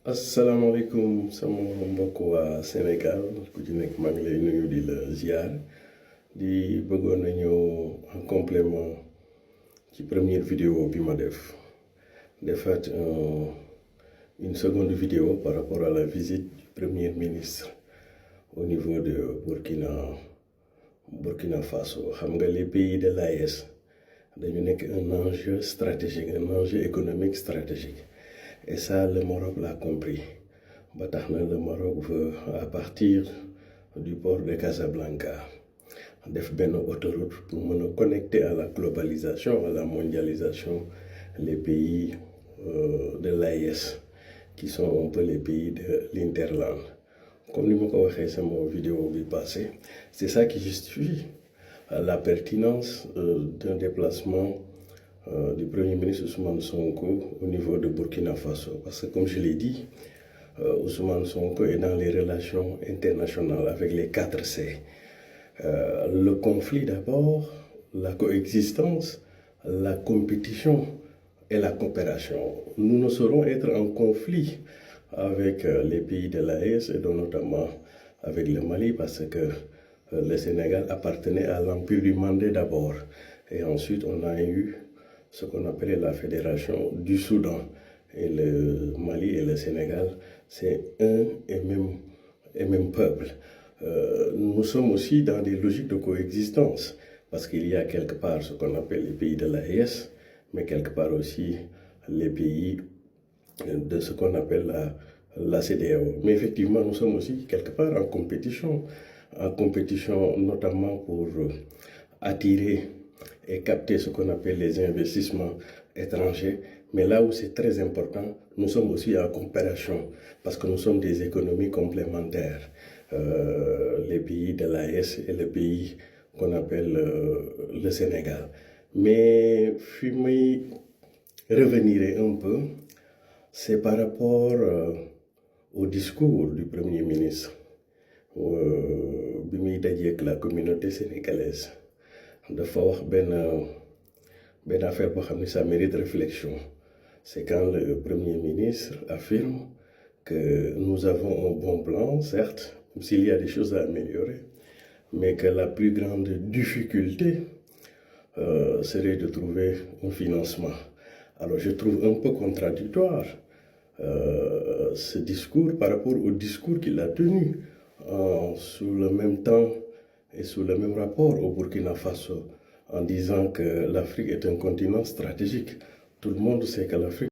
asalaamaaleykum sama mbokk waa Sénégal ku ci nekk maa ngi lay nuyu di la ziar di bëggoon a ñëw en complément ci première vidéo bi ma defaat une seconde vidéo par rapport à la visite du premier ministre au niveau de Burkina Faso. Xam nga les pays de l'AES dañu nekk un enjeu stratégique, un enjeu économique stratégique. Et ça, le Maroc l'a compris. Le Maroc veut, à partir du port de Casablanca, def benn autoroute pour me connecter à la globalisation, à la mondialisation, les pays de l'AES, qui sont un peu les pays de l'Interland. Comme nous l'avons dit dans ma vidéo passée, c'est ça qui justifie la pertinence d'un déplacement du Premier ministre Ousmane Sonko au niveau de Burkina Faso. Parce que comme je l'ai dit, Ousmane Sonko est dans les relations internationales avec les 4 C. Le conflit d'abord, la coexistence, la compétition et la coopération. Nous ne saurons être en conflit avec les pays de l'AES et donc notamment avec le Mali parce que le Sénégal appartenait à l'Empire du Mandé d'abord. Et ensuite, on a eu ce qu'on appelait la Fédération du Soudan. Et le Mali et le Sénégal, c'est un et même peuple. Nous sommes aussi dans des logiques de coexistence, parce qu'il y a quelque part ce qu'on appelle les pays de l'AES, mais quelque part aussi les pays de ce qu'on appelle la CEDEAO. Mais effectivement, nous sommes aussi quelque part en compétition notamment pour attirer et capter ce qu'on appelle les investissements étrangers. Mais là où c'est très important, nous sommes aussi en coopération parce que nous sommes des économies complémentaires. Les pays de l'AES et le pays qu'on appelle le Sénégal. Mais je vais revenir un peu, c'est par rapport au discours du Premier ministre bi muy dajeek la communauté sénégalaise. Dafa wax benn affaire boo xam ne ça mérite réflexion. C'est quand le Premier ministre affirme que nous avons un bon plan, certes, même s'il y a des choses à améliorer, mais que la plus grande difficulté serait de trouver un financement. Alors je trouve un peu contradictoire ce discours par rapport au discours qu'il a tenu sous le même temps et sous le même rapport au Burkina Faso, en disant que l'Afrique est un continent stratégique. Tout le monde sait que l'Afrique